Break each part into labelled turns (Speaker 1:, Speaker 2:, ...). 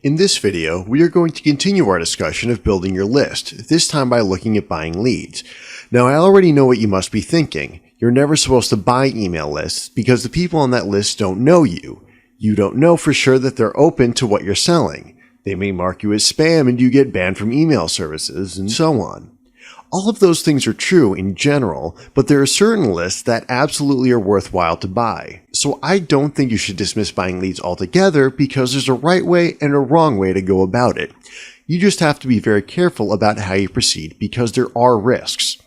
Speaker 1: In this video, we are going to continue our discussion of building your list, this time by looking at buying leads. Now, I already know what you must be thinking. You're never supposed to buy email lists because the people on that list don't know you. You don't know for sure that they're open to what you're selling. They may mark you as spam and you get banned from email services, and so on. All of those things are true in general, but there are certain lists that absolutely are worthwhile to buy. So I don't think you should dismiss buying leads altogether because there's a right way and a wrong way to go about it. You just have to be very careful about how you proceed because there are risks.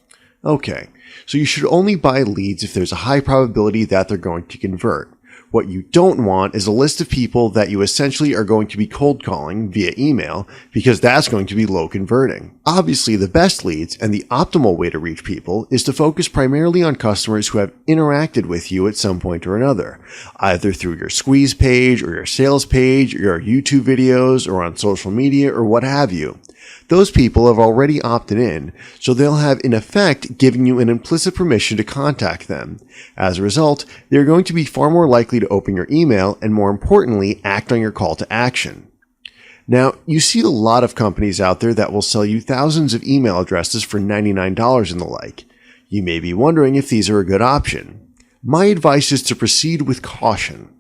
Speaker 1: Okay, so you should only buy leads if there's a high probability that they're going to convert. What you don't want is a list of people that you essentially are going to be cold calling via email because that's going to be low converting. Obviously, the best leads and the optimal way to reach people is to focus primarily on customers who have interacted with you at some point or another, either through your squeeze page or your sales page or your YouTube videos or on social media or what have you. Those people have already opted in, so they'll have in effect given you an implicit permission to contact them. As a result, they're going to be far more likely to open your email and, more importantly, act on your call to action. Now, you see a lot of companies out there that will sell you thousands of email addresses for $99 and the like. You may be wondering if these are a good option. My advice is to proceed with caution.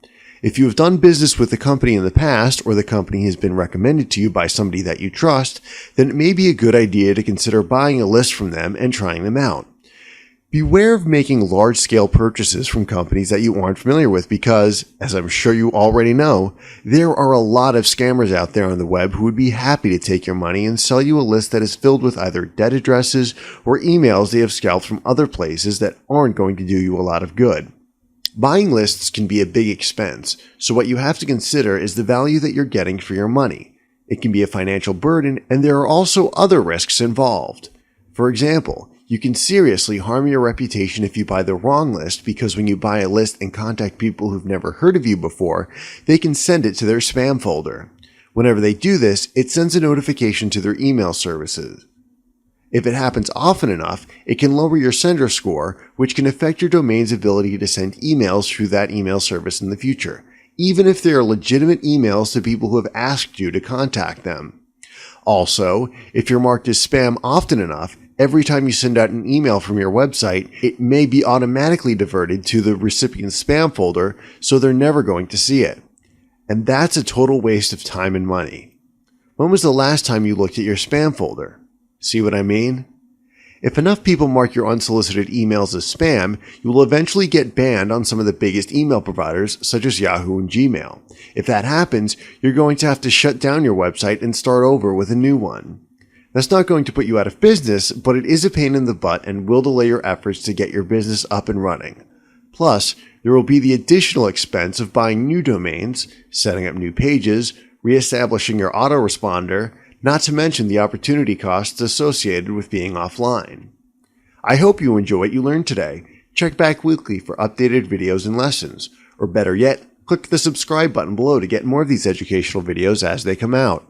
Speaker 1: If you have done business with the company in the past, or the company has been recommended to you by somebody that you trust, then it may be a good idea to consider buying a list from them and trying them out. Beware of making large-scale purchases from companies that you aren't familiar with because, as I'm sure you already know, there are a lot of scammers out there on the web who would be happy to take your money and sell you a list that is filled with either dead addresses or emails they have scalped from other places that aren't going to do you a lot of good. Buying lists can be a big expense, so what you have to consider is the value that you're getting for your money. It can be a financial burden, and there are also other risks involved. For example, you can seriously harm your reputation if you buy the wrong list because when you buy a list and contact people who've never heard of you before, they can send it to their spam folder. Whenever they do this, it sends a notification to their email services. If it happens often enough, it can lower your sender score, which can affect your domain's ability to send emails through that email service in the future, even if they are legitimate emails to people who have asked you to contact them. Also, if you're marked as spam often enough, every time you send out an email from your website, it may be automatically diverted to the recipient's spam folder, so they're never going to see it. And that's a total waste of time and money. When was the last time you looked at your spam folder? See what I mean? If enough people mark your unsolicited emails as spam, you will eventually get banned on some of the biggest email providers such as Yahoo and Gmail. If that happens, you're going to have to shut down your website and start over with a new one. That's not going to put you out of business, but it is a pain in the butt and will delay your efforts to get your business up and running. Plus, there will be the additional expense of buying new domains, setting up new pages, reestablishing your autoresponder, not to mention the opportunity costs associated with being offline. I hope you enjoy what you learned today. Check back weekly for updated videos and lessons, or better yet, click the subscribe button below to get more of these educational videos as they come out.